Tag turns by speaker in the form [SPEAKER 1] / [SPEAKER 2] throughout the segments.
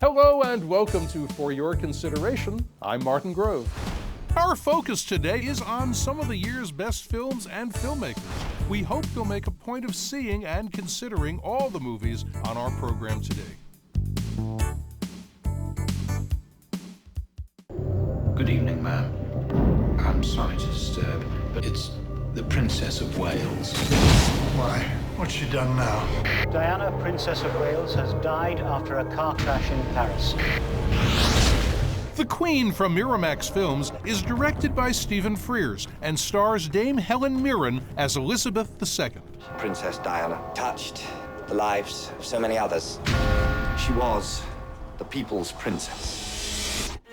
[SPEAKER 1] Hello and welcome to For Your Consideration. I'm Martin Grove. Our focus today is on some of the year's best films and filmmakers. We hope you'll make a point of seeing and considering all the movies on our program today.
[SPEAKER 2] Good evening, ma'am. I'm sorry to disturb, but it's the Princess of Wales.
[SPEAKER 3] Why? What's she done now?
[SPEAKER 4] Diana, Princess of Wales, has died after a car crash in Paris.
[SPEAKER 1] The Queen from Miramax Films is directed by Stephen Frears and stars Dame Helen Mirren as Elizabeth II.
[SPEAKER 5] Princess Diana touched the lives of so many others. She was the people's princess.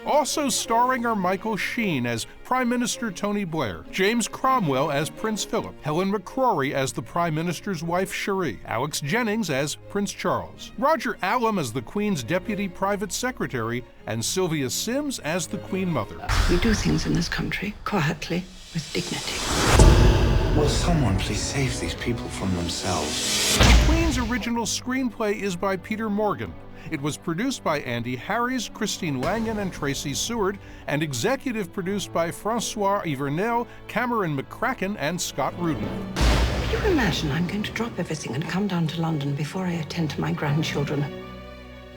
[SPEAKER 1] Also starring are Michael Sheen as Prime Minister Tony Blair, James Cromwell as Prince Philip, Helen McCrory as the Prime Minister's wife Cherie, Alex Jennings as Prince Charles, Roger Allam as the Queen's Deputy Private Secretary, and Sylvia Sims as the Queen Mother.
[SPEAKER 6] We do things in this country quietly, with dignity.
[SPEAKER 2] Will someone please save these people from themselves?
[SPEAKER 1] The Queen's original screenplay is by Peter Morgan. It was produced by Andy Harries, Christine Langan, and Tracy Seward, and executive produced by Francois Ivernel, Cameron McCracken, and Scott Rudin.
[SPEAKER 6] Can you imagine I'm going to drop everything and come down to London before I attend to my grandchildren?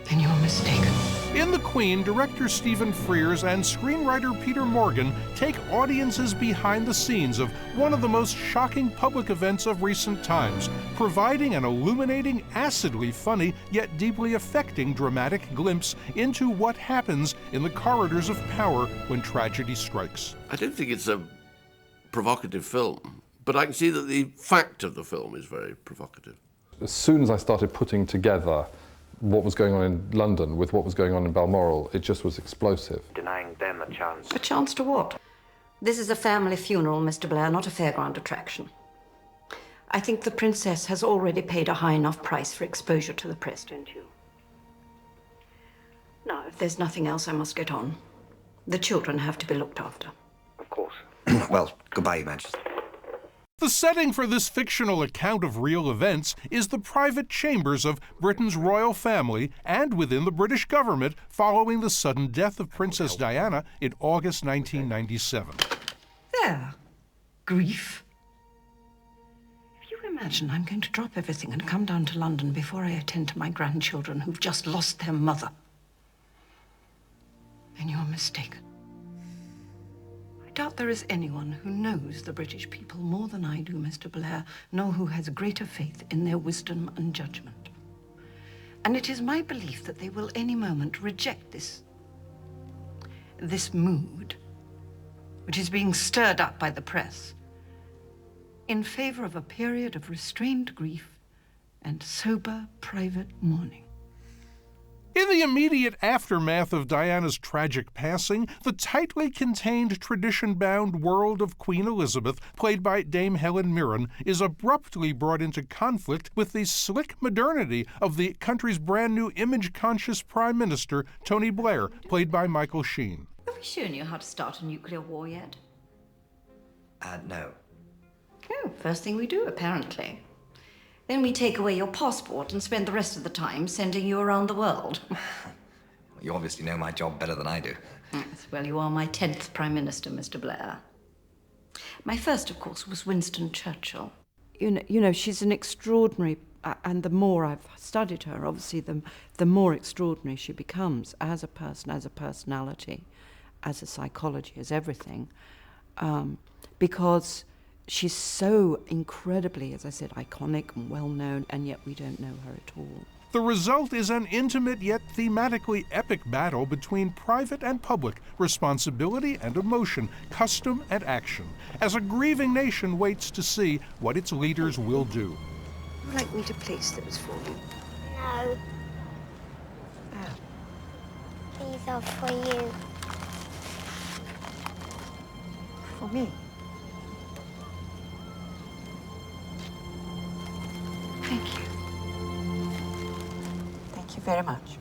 [SPEAKER 6] Then you're mistaken.
[SPEAKER 1] In The Queen, director Stephen Frears and screenwriter Peter Morgan take audiences behind the scenes of one of the most shocking public events of recent times, providing an illuminating, acidly funny, yet deeply affecting dramatic glimpse into what happens in the corridors of power when tragedy strikes.
[SPEAKER 7] I don't think it's a provocative film, but I can see that the fact of the film is very provocative.
[SPEAKER 8] As soon as I started putting together what was going on in London with what was going on in Balmoral, it just was explosive.
[SPEAKER 5] Denying them a chance.
[SPEAKER 6] A chance to what? This is a family funeral, Mr. Blair, not a fairground attraction. I think the princess has already paid a high enough price for exposure to the press, don't you? Now, if there's nothing else, I must get on. The children have to be looked after.
[SPEAKER 5] Of course. Well, goodbye, Your Majesty.
[SPEAKER 1] The setting for this fictional account of real events is the private chambers of Britain's royal family and within the British government following the sudden death of Princess Diana in August 1997.
[SPEAKER 6] There. Grief. If you imagine I'm going to drop everything and come down to London before I attend to my grandchildren who've just lost their mother, then you're mistaken. I doubt there is anyone who knows the British people more than I do, Mr. Blair, nor who has greater faith in their wisdom and judgment. And it is my belief that they will any moment reject this mood, which is being stirred up by the press, in favor of a period of restrained grief and sober private mourning.
[SPEAKER 1] In the immediate aftermath of Diana's tragic passing, the tightly contained, tradition-bound world of Queen Elizabeth, played by Dame Helen Mirren, is abruptly brought into conflict with the slick modernity of the country's brand-new image-conscious Prime Minister, Tony Blair, played by Michael Sheen.
[SPEAKER 9] Have we shown you how to start a nuclear war yet?
[SPEAKER 5] No.
[SPEAKER 9] Oh, first thing we do, apparently. Then we take away your passport and spend the rest of the time sending you around the world.
[SPEAKER 5] You obviously know my job better than I do.
[SPEAKER 9] Yes, well, you are my 10th Prime Minister, Mr. Blair. My first, of course, was Winston Churchill.
[SPEAKER 10] You know, she's an extraordinary, and the more I've studied her, obviously, the more extraordinary she becomes as a person, as a personality, as a psychology, as everything, because she's so incredibly, as I said, iconic and well-known, and yet we don't know her at all.
[SPEAKER 1] The result is an intimate yet thematically epic battle between private and public, responsibility and emotion, custom and action, as a grieving nation waits to see what its leaders will do.
[SPEAKER 6] Would you like me to place those for you?
[SPEAKER 11] No.
[SPEAKER 6] Oh.
[SPEAKER 11] These are for you.
[SPEAKER 6] For me? Thank you. Thank you very much.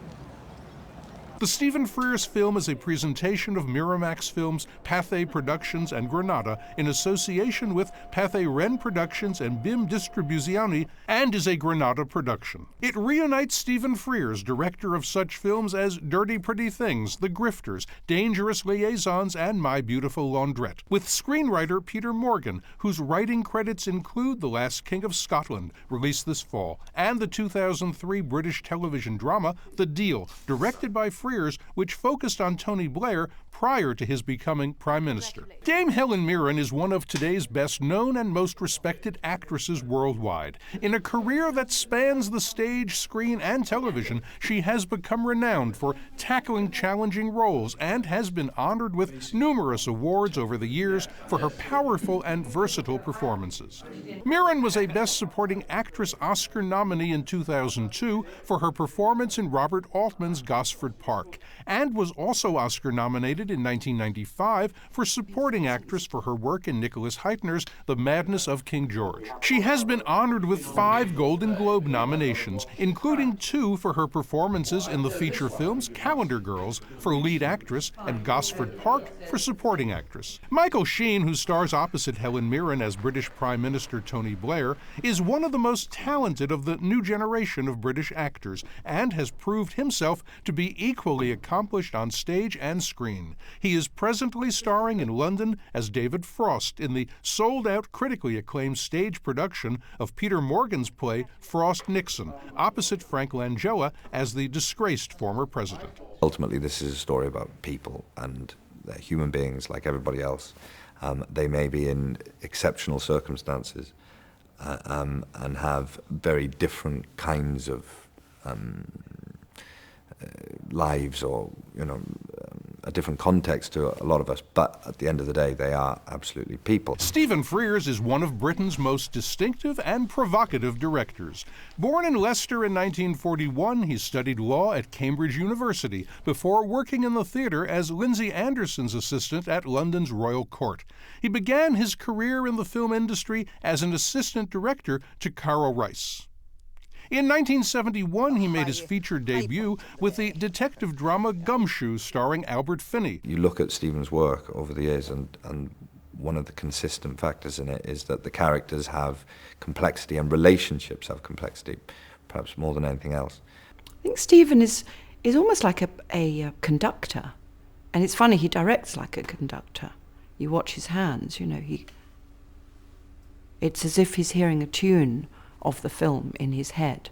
[SPEAKER 1] The Stephen Frears film is a presentation of Miramax Films, Pathé Productions, and Granada in association with Pathé Ren Productions and BIM Distribuzioni, and is a Granada production. It reunites Stephen Frears, director of such films as Dirty Pretty Things, The Grifters, Dangerous Liaisons, and My Beautiful Laundrette, with screenwriter Peter Morgan, whose writing credits include The Last King of Scotland, released this fall, and the 2003 British television drama The Deal, directed by Frears, which focused on Tony Blair prior to his becoming Prime Minister. Dame Helen Mirren is one of today's best-known and most respected actresses worldwide. In a career that spans the stage, screen, and television, she has become renowned for tackling challenging roles and has been honored with numerous awards over the years for her powerful and versatile performances. Mirren was a Best Supporting Actress Oscar nominee in 2002 for her performance in Robert Altman's Gosford Park, and was also Oscar nominated in 1995 for Supporting Actress for her work in Nicholas Heitner's The Madness of King George. She has been honored with 5 Golden Globe nominations, including 2 for her performances in the feature films Calendar Girls for lead actress and Gosford Park for supporting actress. Michael Sheen, who stars opposite Helen Mirren as British Prime Minister Tony Blair, is one of the most talented of the new generation of British actors and has proved himself to be equally accomplished on stage and screen. He is presently starring in London as David Frost in the sold-out, critically acclaimed stage production of Peter Morgan's play Frost Nixon, opposite Frank Langella as the disgraced former president.
[SPEAKER 12] Ultimately, this is a story about people, and they're human beings like everybody else. They may be in exceptional circumstances and have very different kinds of lives, or a different context to a lot of us, but at the end of the day, they are absolutely people.
[SPEAKER 1] Stephen Frears is one of Britain's most distinctive and provocative directors. Born in Leicester in 1941, he studied law at Cambridge University before working in the theatre as Lindsay Anderson's assistant at London's Royal Court. He began his career in the film industry as an assistant director to Carl Rice. In 1971, he made his feature debut with the detective drama Gumshoe, starring Albert Finney.
[SPEAKER 12] You look at Stephen's work over the years, and one of the consistent factors in it is that the characters have complexity and relationships have complexity, perhaps more than anything else.
[SPEAKER 10] I think Stephen is almost like a conductor, and it's funny, he directs like a conductor. You watch his hands, it's as if he's hearing a tune of the film in his head,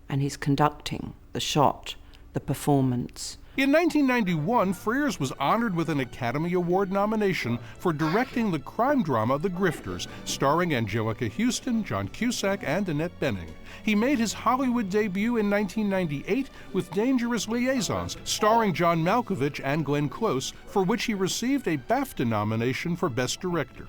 [SPEAKER 10] and he's conducting the shot, the performance.
[SPEAKER 1] In 1991, Frears was honored with an Academy Award nomination for directing the crime drama The Grifters, starring Angelica Houston, John Cusack, and Annette Bening. He made his Hollywood debut in 1998 with Dangerous Liaisons, starring John Malkovich and Glenn Close, for which he received a BAFTA nomination for Best Director.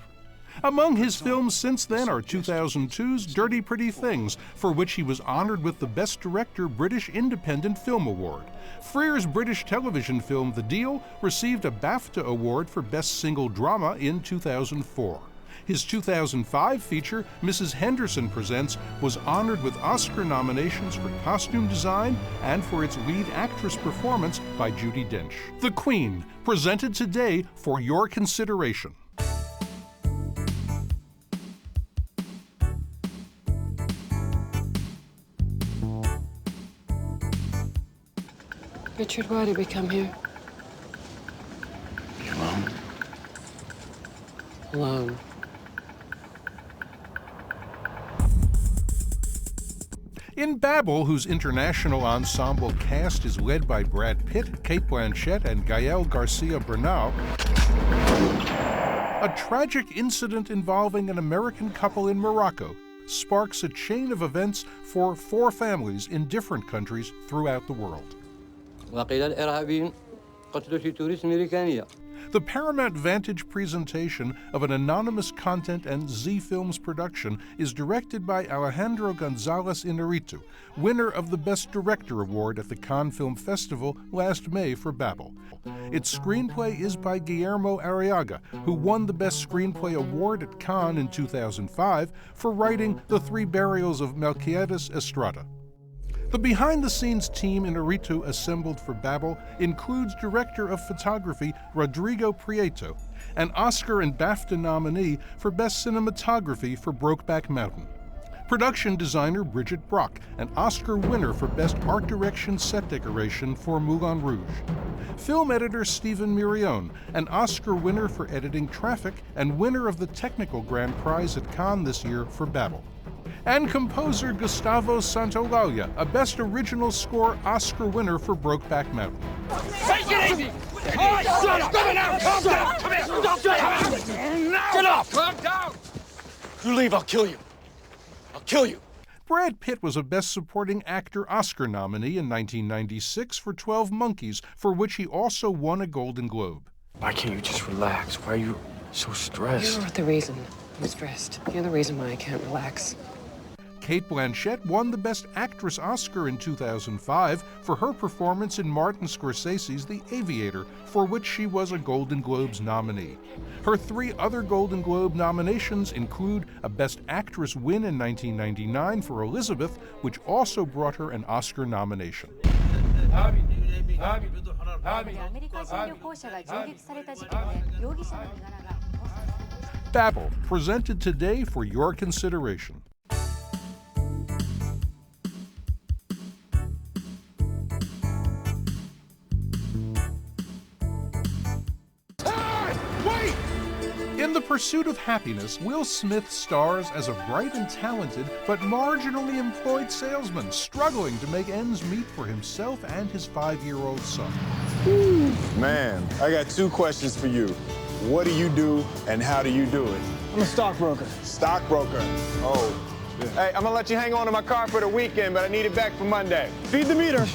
[SPEAKER 1] Among his films since then are 2002's Dirty Pretty Things, for which he was honored with the Best Director British Independent Film Award. Frears' British television film The Deal received a BAFTA Award for Best Single Drama in 2004. His 2005 feature, Mrs. Henderson Presents, was honored with Oscar nominations for costume design and for its lead actress performance by Judi Dench. The Queen, presented today for your consideration.
[SPEAKER 13] Richard, why did we come here?
[SPEAKER 2] Alone?
[SPEAKER 13] Alone.
[SPEAKER 1] In Babel, whose international ensemble cast is led by Brad Pitt, Cate Blanchett, and Gael Garcia Bernal, a tragic incident involving an American couple in Morocco sparks a chain of events for 4 families in different countries throughout the world. The Paramount Vantage presentation of an anonymous content and Z Films production is directed by Alejandro González Inarritu, winner of the Best Director Award at the Cannes Film Festival last May for Babel. Its screenplay is by Guillermo Arriaga, who won the Best Screenplay Award at Cannes in 2005 for writing The Three Burials of Melquiades Estrada. The behind-the-scenes team Inarritu assembled for Babel includes director of photography Rodrigo Prieto, an Oscar and BAFTA nominee for Best Cinematography for Brokeback Mountain. Production designer Bridget Brock, an Oscar winner for Best Art Direction Set Decoration for Moulin Rouge. Film editor Stephen Mirion, an Oscar winner for editing Traffic and winner of the Technical Grand Prize at Cannes this year for Babel. And composer Gustavo Santaolalla, a Best Original Score Oscar winner for Brokeback Mountain.
[SPEAKER 13] Take it easy! All right, shut up! Come on, calm down! Come here! Get up! Calm down! You leave, I'll kill you. I'll kill you.
[SPEAKER 1] Brad Pitt was a Best Supporting Actor Oscar nominee in 1996 for 12 Monkeys, for which he also won a Golden Globe.
[SPEAKER 14] Why can't you just relax? Why are you so stressed?
[SPEAKER 15] You're the reason I'm stressed. You're the reason why I can't relax.
[SPEAKER 1] Kate Blanchett won the Best Actress Oscar in 2005 for her performance in Martin Scorsese's The Aviator, for which she was a Golden Globes nominee. Her 3 other Golden Globe nominations include a Best Actress win in 1999 for Elizabeth, which also brought her an Oscar nomination. Babel, presented today for your consideration. In The Pursuit of Happyness, Will Smith stars as a bright and talented but marginally employed salesman struggling to make ends meet for himself and his 5-year-old son.
[SPEAKER 16] Man, I got 2 questions for you. What do you do and how do you do it?
[SPEAKER 17] I'm a stockbroker.
[SPEAKER 16] Stockbroker? Oh. Hey, I'm gonna let you hang on to my car for the weekend, but I need it back for Monday.
[SPEAKER 17] Feed the meter.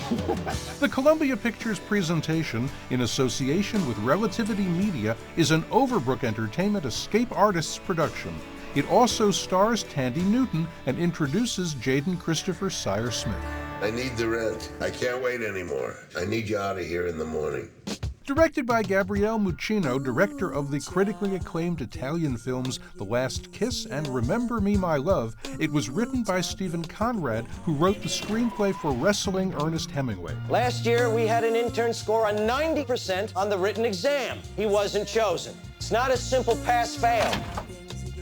[SPEAKER 1] The Columbia Pictures presentation, in association with Relativity Media, is an Overbrook Entertainment Escape Artists production. It also stars Tandy Newton and introduces Jaden Christopher Sire-Smith.
[SPEAKER 18] I need the rent. I can't wait anymore. I need you out of here in the morning.
[SPEAKER 1] Directed by Gabriele Muccino, director of the critically acclaimed Italian films The Last Kiss and Remember Me, My Love, it was written by Stephen Conrad, who wrote the screenplay for Wrestling Ernest Hemingway.
[SPEAKER 19] Last year, we had an intern score a 90% on the written exam. He wasn't chosen. It's not a simple pass-fail.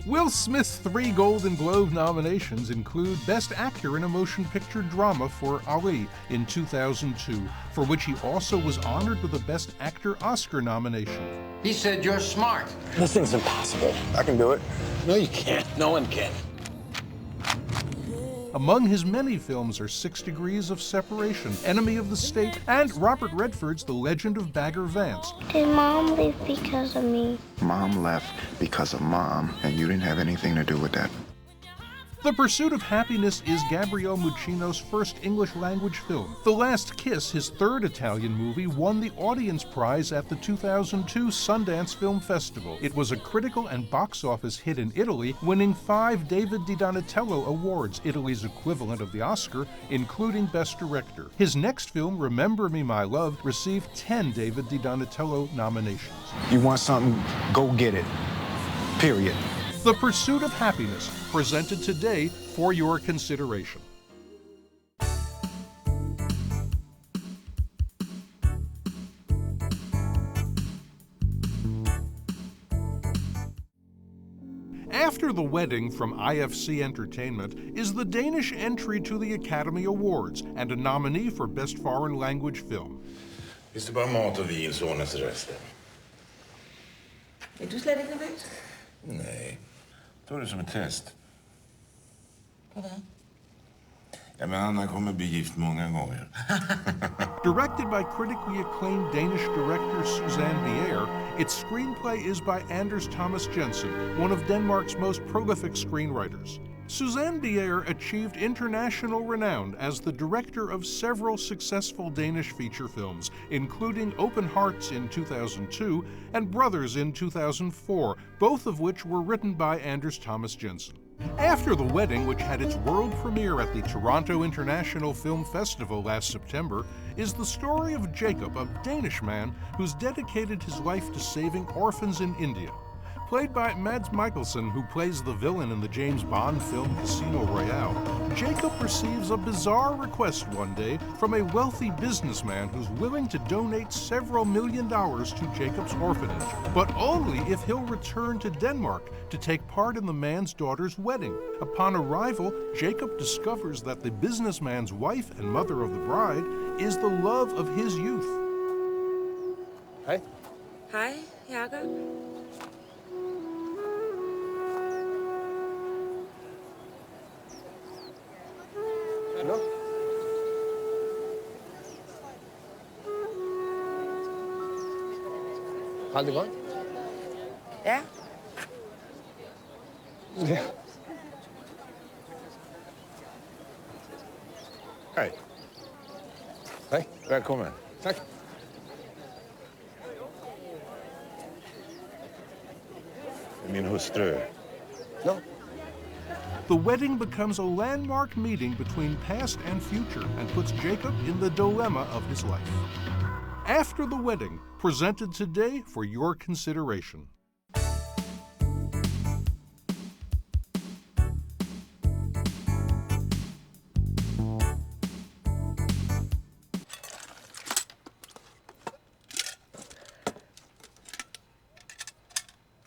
[SPEAKER 1] Will Smith's 3 Golden Globe nominations include Best Actor in a Motion Picture Drama for Ali in 2002, for which he also was honored with a Best Actor Oscar nomination.
[SPEAKER 2] He said you're smart.
[SPEAKER 16] This thing's impossible. I can do it.
[SPEAKER 2] No, you can't. No one can.
[SPEAKER 1] Among his many films are 6 Degrees of Separation, Enemy of the State, and Robert Redford's The Legend of Bagger Vance.
[SPEAKER 11] Did Mom leave because of me?
[SPEAKER 20] Mom left because of Mom, and you didn't have anything to do with that.
[SPEAKER 1] The Pursuit of Happyness is Gabriele Muccino's first English-language film. The Last Kiss, his 3rd Italian movie, won the Audience Prize at the 2002 Sundance Film Festival. It was a critical and box office hit in Italy, winning 5 David Di Donatello awards, Italy's equivalent of the Oscar, including Best Director. His next film, Remember Me, My Love, received 10 David Di Donatello nominations.
[SPEAKER 16] You want something, go get it. Period.
[SPEAKER 1] The Pursuit of Happyness, presented today for your consideration. After the Wedding from IFC Entertainment is the Danish entry to the Academy Awards and a nominee for Best Foreign Language Film.
[SPEAKER 18] Finns det bara mat och vin så ordnas resten?
[SPEAKER 15] Är du slet inte nervös?
[SPEAKER 18] Nej. Ta det som ett test. Ja, men Anna kommer bli gift många gånger.
[SPEAKER 1] Directed by critically acclaimed Danish director Susanne Bier, its screenplay is by Anders Thomas Jensen, one of Denmark's most prolific screenwriters. Susanne Bier achieved international renown as the director of several successful Danish feature films, including Open Hearts in 2002 and Brothers in 2004, both of which were written by Anders Thomas Jensen. After the Wedding, which had its world premiere at the Toronto International Film Festival last September, is the story of Jacob, a Danish man who's dedicated his life to saving orphans in India. Played by Mads Mikkelsen, who plays the villain in the James Bond film Casino Royale, Jacob receives a bizarre request one day from a wealthy businessman who's willing to donate several $1 million to Jacob's orphanage, but only if he'll return to Denmark to take part in the man's daughter's wedding. Upon arrival, Jacob discovers that the businessman's wife and mother of the bride is the love of his youth.
[SPEAKER 16] Hej.
[SPEAKER 15] Hej, Jakob.
[SPEAKER 16] Nå? Har det godt?
[SPEAKER 15] Ja.
[SPEAKER 16] Ja. Hej. Hej, välkommen. Tack. Min hustru. No.
[SPEAKER 1] The wedding becomes a landmark meeting between past and future and puts Jacob in the dilemma of his life. After the Wedding, presented today for your consideration.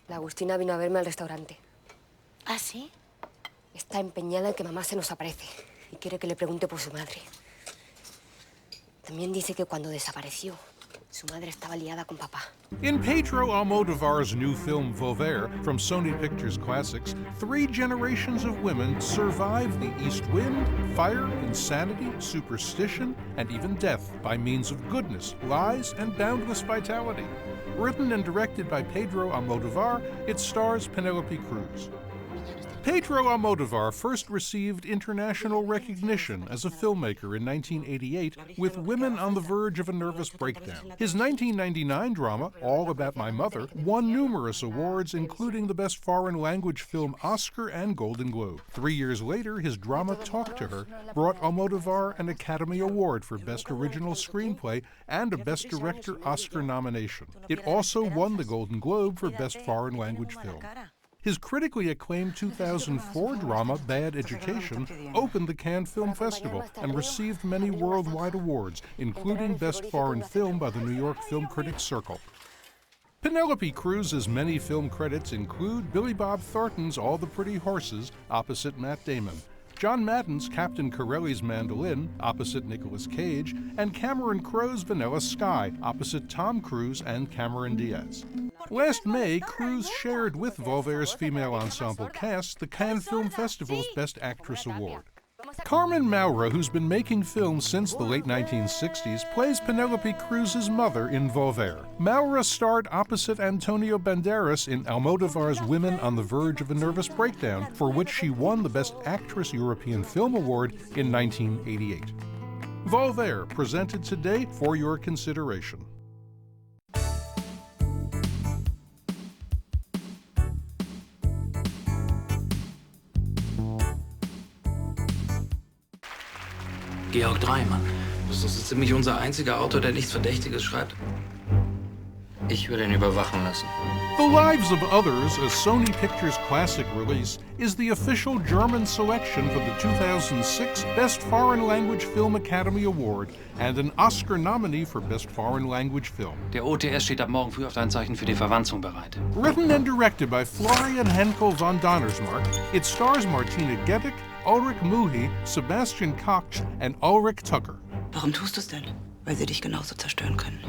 [SPEAKER 17] La Agustina vino a verme al restaurante.
[SPEAKER 11] ¿Ah, sí?
[SPEAKER 17] Está empeñada en que mamá se nos aparece y quiere que le pregunte por su madre. También dice que cuando desapareció, su madre estaba liada con papá.
[SPEAKER 1] In Pedro Almodovar's new film Volver from Sony Pictures Classics, 3 generations of women survive the east wind, fire, insanity, superstition, and even death by means of goodness, lies, and boundless vitality. Written and directed by Pedro Almodovar, it stars Penelope Cruz. Pedro Almodovar first received international recognition as a filmmaker in 1988 with Women on the Verge of a Nervous Breakdown. His 1999 drama, All About My Mother, won numerous awards, including the Best Foreign Language Film Oscar and Golden Globe. 3 years later, his drama Talk to Her brought Almodovar an Academy Award for Best Original Screenplay and a Best Director Oscar nomination. It also won the Golden Globe for Best Foreign Language Film. His critically acclaimed 2004 drama, Bad Education, opened the Cannes Film Festival and received many worldwide awards, including Best Foreign Film by the New York Film Critics Circle. Penelope Cruz's many film credits include Billy Bob Thornton's All the Pretty Horses, opposite Matt Damon, John Madden's Captain Corelli's Mandolin, opposite Nicolas Cage, and Cameron Crowe's Vanilla Sky, opposite Tom Cruise and Cameron Diaz. Last May, Cruz shared with Volver's female ensemble cast the Cannes Film Festival's Best Actress Award. Carmen Maura, who's been making films since the late 1960s, plays Penelope Cruz's mother in Volver. Maura starred opposite Antonio Banderas in Almodovar's Women on the Verge of a Nervous Breakdown, for which she won the Best Actress European Film Award in 1988. Volver, presented today for your consideration.
[SPEAKER 21] Georg Dreimann. Das ist so ziemlich unser einziger Autor, der nichts Verdächtiges schreibt. Ich will ihn überwachen lassen.
[SPEAKER 1] The Lives of Others, a Sony Pictures Classic release, is the official German selection for the 2006 Best Foreign Language Film Academy Award and an Oscar nominee for Best Foreign Language Film.
[SPEAKER 21] Der OTS steht ab morgen früh auf dein Zeichen für die Verwanzung bereit.
[SPEAKER 1] Written and directed by Florian Henkel von Donnersmarck, it stars Martina Gedik, Ulrich Muhi, Sebastian Koch, and Ulrich Tucker.
[SPEAKER 22] Warum tust du es denn? Weil sie dich genauso zerstören können.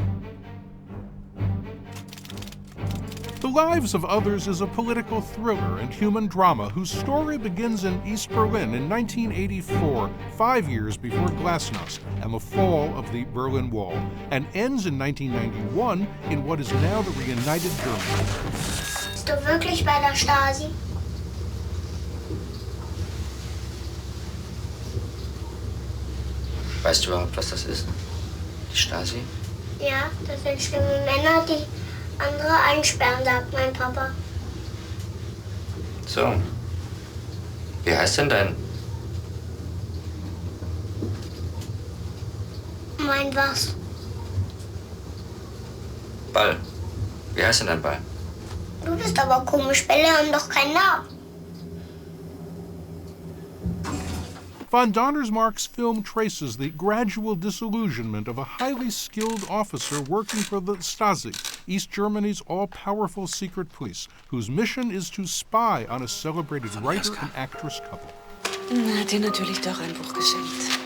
[SPEAKER 1] The Lives of Others is a political thriller and human drama whose story begins in East Berlin in 1984, 5 years before Glasnost and the fall of the Berlin Wall, and ends in 1991 in what is now the reunited Germany.
[SPEAKER 11] Bist du wirklich bei der Stasi?
[SPEAKER 21] Weißt du überhaupt, was das ist? Die Stasi?
[SPEAKER 11] Ja, das sind schlimme Männer, die andere einsperren, sagt mein Papa.
[SPEAKER 21] So. Wie heißt denn dein...
[SPEAKER 11] Mein was?
[SPEAKER 21] Ball? Wie heißt denn dein Ball?
[SPEAKER 11] Du bist aber komisch. Bälle haben doch keinen Namen.
[SPEAKER 1] Von Donnersmarck's film traces the gradual disillusionment of a highly skilled officer working for the Stasi, East Germany's all-powerful secret police, whose mission is to spy on a celebrated writer and actress couple.
[SPEAKER 22] Hat dir natürlich doch ein Buch geschenkt.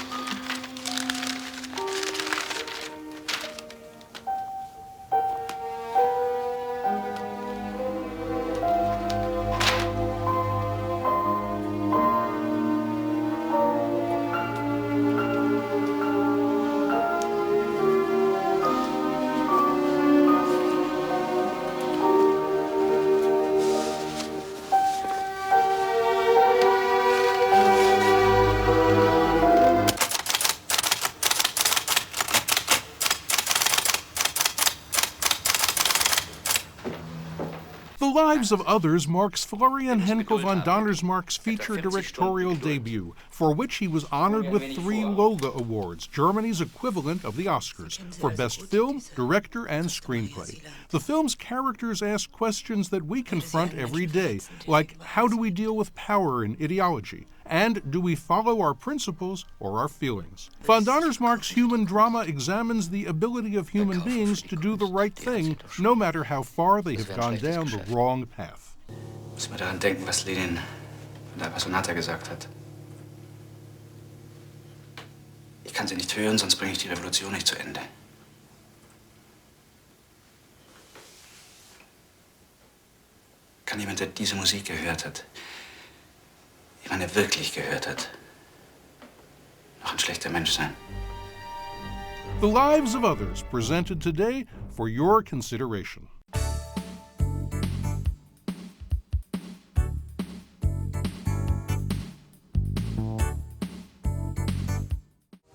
[SPEAKER 1] The Lives of Others marks Florian Henkel von Donnersmarck's feature directorial debut, for which he was honored with 3 Lola Awards, Germany's equivalent of the Oscars, for Best Film, Director, and Screenplay. The film's characters ask questions that we confront every day, like how do we deal with power and ideology? And do we follow our principles or our feelings? Von Donnersmarck's human drama examines the ability of human beings to do the right thing, no matter how far they have gone down the wrong path.
[SPEAKER 21] Muss mal daran denken, was Lenin von der Personata gesagt hat. Ich kann sie nicht hören, sonst bringe ich die Revolution nicht zu Ende. Kann jemand, der diese Musik gehört hat, jemand, der wirklich gehört hat, noch ein schlechter Mensch sein?
[SPEAKER 1] The Lives of Others, presented today for your consideration.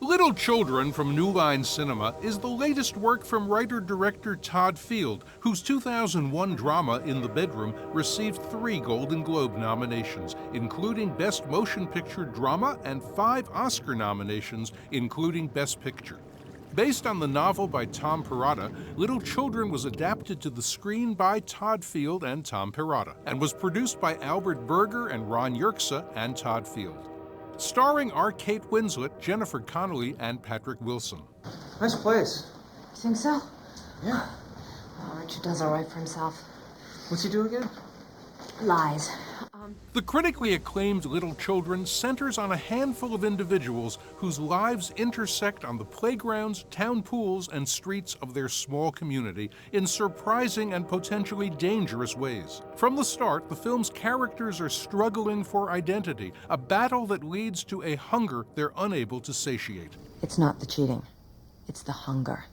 [SPEAKER 1] Little Children from New Line Cinema is the latest work from writer-director Todd Field, whose 2001 drama In the Bedroom received 3 Golden Globe nominations, including Best Motion Picture Drama and 5 Oscar nominations, including Best Picture. Based on the novel by Tom Perrotta, Little Children was adapted to the screen by Todd Field and Tom Perrotta, and was produced by Albert Berger and Ron Yerxa and Todd Field. Starring are Kate Winslet, Jennifer Connelly, and Patrick Wilson.
[SPEAKER 3] Nice place.
[SPEAKER 4] You think so?
[SPEAKER 3] Yeah.
[SPEAKER 4] Oh, Richard does all right for himself.
[SPEAKER 3] What's he do again?
[SPEAKER 4] Lies.
[SPEAKER 1] The critically acclaimed Little Children centers on a handful of individuals whose lives intersect on the playgrounds, town pools, and streets of their small community in surprising and potentially dangerous ways. From the start, the film's characters are struggling for identity, a battle that leads to a hunger they're unable to satiate.
[SPEAKER 4] It's not the cheating. It's the hunger.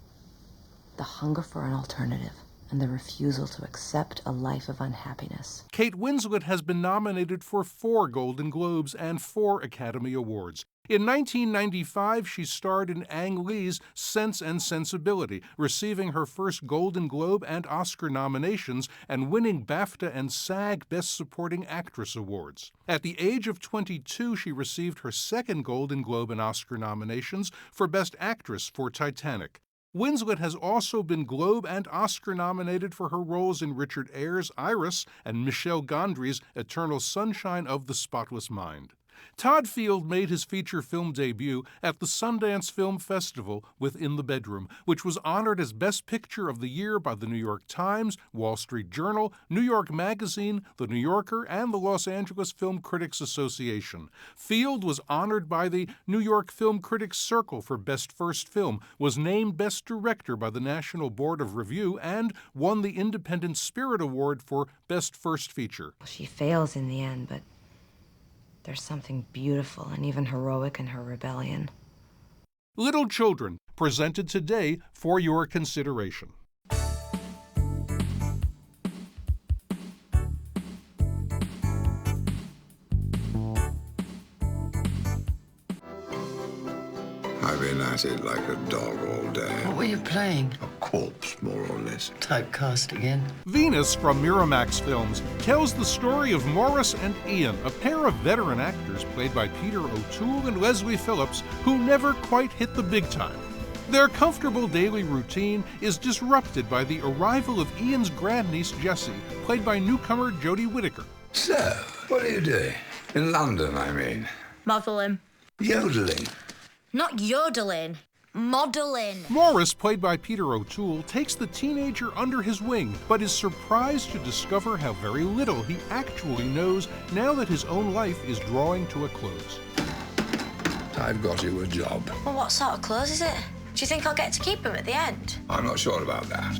[SPEAKER 4] The hunger for an alternative. And the refusal to accept a life of unhappiness.
[SPEAKER 1] Kate Winslet has been nominated for 4 Golden Globes and 4 Academy Awards. In 1995, she starred in Ang Lee's Sense and Sensibility, receiving her first Golden Globe and Oscar nominations and winning BAFTA and SAG Best Supporting Actress awards. At the age of 22, she received her second Golden Globe and Oscar nominations for Best Actress for Titanic. Winslet has also been Globe and Oscar nominated for her roles in Richard Eyre's Iris and Michel Gondry's Eternal Sunshine of the Spotless Mind. Todd Field made his feature film debut at the Sundance Film Festival with In the Bedroom, which was honored as Best Picture of the Year by the New York Times, Wall Street Journal, New York Magazine, The New Yorker, and the Los Angeles Film Critics Association. Field was honored by the New York Film Critics Circle for Best First Film, was named Best Director by the National Board of Review, and won the Independent Spirit Award for Best First Feature.
[SPEAKER 4] She fails in the end, but there's something beautiful and even heroic in her rebellion.
[SPEAKER 1] Little Children, presented today for your consideration.
[SPEAKER 18] I've been at it like a dog all day.
[SPEAKER 22] What were you playing?
[SPEAKER 18] A corpse, more or less.
[SPEAKER 22] Typecast again.
[SPEAKER 1] Venus from Miramax Films tells the story of Morris and Ian, a pair of veteran actors played by Peter O'Toole and Leslie Phillips, who never quite hit the big time. Their comfortable daily routine is disrupted by the arrival of Ian's grandniece Jessie, played by newcomer Jodie Whittaker.
[SPEAKER 7] So, what are you doing? In London, I mean.
[SPEAKER 8] Modeling.
[SPEAKER 7] Yodeling.
[SPEAKER 8] Not yodeling. Modeling.
[SPEAKER 1] Morris, played by Peter O'Toole, takes the teenager under his wing, but is surprised to discover how very little he actually knows now that his own life is drawing to a close.
[SPEAKER 7] I've got you a job.
[SPEAKER 8] Well, what sort of clothes is it? Do you think I'll get to keep him at the end?
[SPEAKER 7] I'm not sure about that.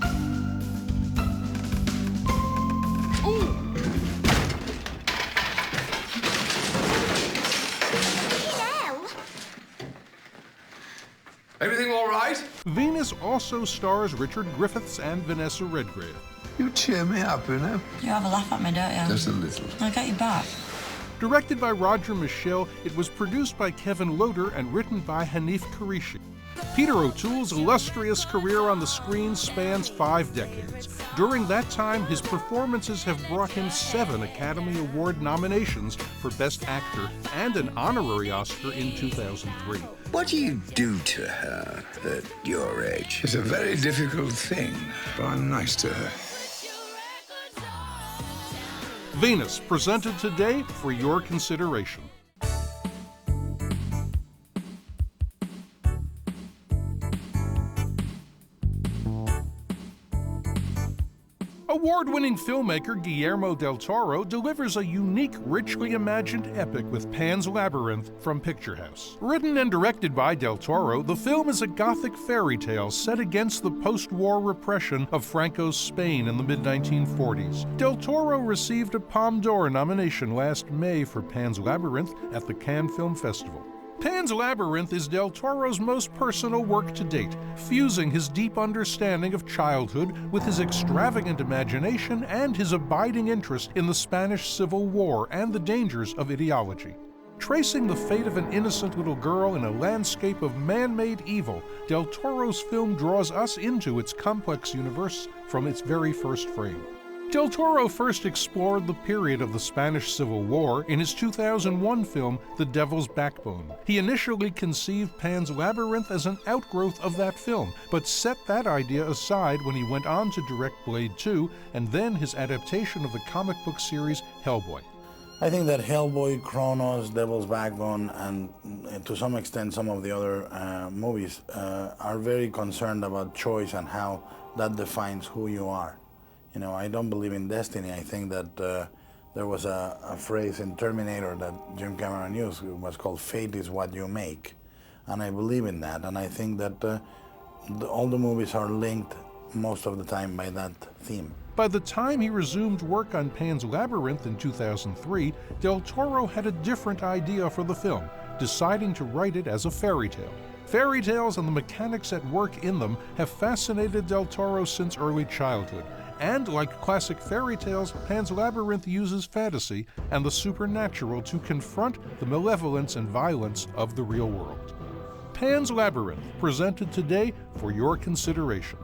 [SPEAKER 7] Everything all right?
[SPEAKER 1] Venus also stars Richard Griffiths and Vanessa Redgrave.
[SPEAKER 7] You cheer me up, you know.
[SPEAKER 8] You have a laugh at me, don't you?
[SPEAKER 7] Just a little.
[SPEAKER 8] I'll get you back.
[SPEAKER 1] Directed by Roger Michell, it was produced by Kevin Loder and written by Hanif Kureishi. Peter O'Toole's illustrious career on the screen spans 5 decades. During that time, his performances have brought him 7 Academy Award nominations for Best Actor and an honorary Oscar in 2003.
[SPEAKER 7] What do you do to her at your age? It's a very difficult thing, but I'm nice to her.
[SPEAKER 1] Venus, presented today for your consideration. Award-winning filmmaker Guillermo del Toro delivers a unique, richly imagined epic with Pan's Labyrinth from Picture House. Written and directed by del Toro, the film is a gothic fairy tale set against the post-war repression of Franco's Spain in the mid-1940s. Del Toro received a Palme d'Or nomination last May for Pan's Labyrinth at the Cannes Film Festival. Pan's Labyrinth is del Toro's most personal work to date, fusing his deep understanding of childhood with his extravagant imagination and his abiding interest in the Spanish Civil War and the dangers of ideology. Tracing the fate of an innocent little girl in a landscape of man-made evil, del Toro's film draws us into its complex universe from its very first frame. Del Toro first explored the period of the Spanish Civil War in his 2001 film, The Devil's Backbone. He initially conceived Pan's Labyrinth as an outgrowth of that film, but set that idea aside when he went on to direct Blade 2 and then his adaptation of the comic book series Hellboy.
[SPEAKER 23] I think that Hellboy, Kronos, Devil's Backbone, and to some extent some of the other movies are very concerned about choice and how that defines who you are. You know, I don't believe in destiny. I think that there was a phrase in Terminator that Jim Cameron used. It was called "Fate is what you make," and I believe in that. And I think that all the movies are linked most of the time by that theme.
[SPEAKER 1] By the time he resumed work on Pan's Labyrinth in 2003, del Toro had a different idea for the film, deciding to write it as a fairy tale. Fairy tales and the mechanics at work in them have fascinated del Toro since early childhood. And like classic fairy tales, Pan's Labyrinth uses fantasy and the supernatural to confront the malevolence and violence of the real world. Pan's Labyrinth, presented today for your consideration.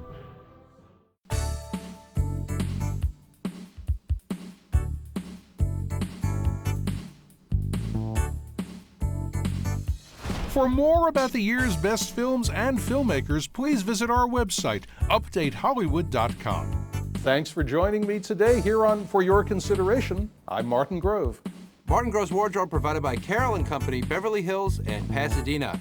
[SPEAKER 1] For more about the year's best films and filmmakers, please visit our website, updatehollywood.com. Thanks for joining me today here on For Your Consideration. I'm Martin Grove.
[SPEAKER 24] Martin Grove's wardrobe provided by Carroll & Company, Beverly Hills and Pasadena.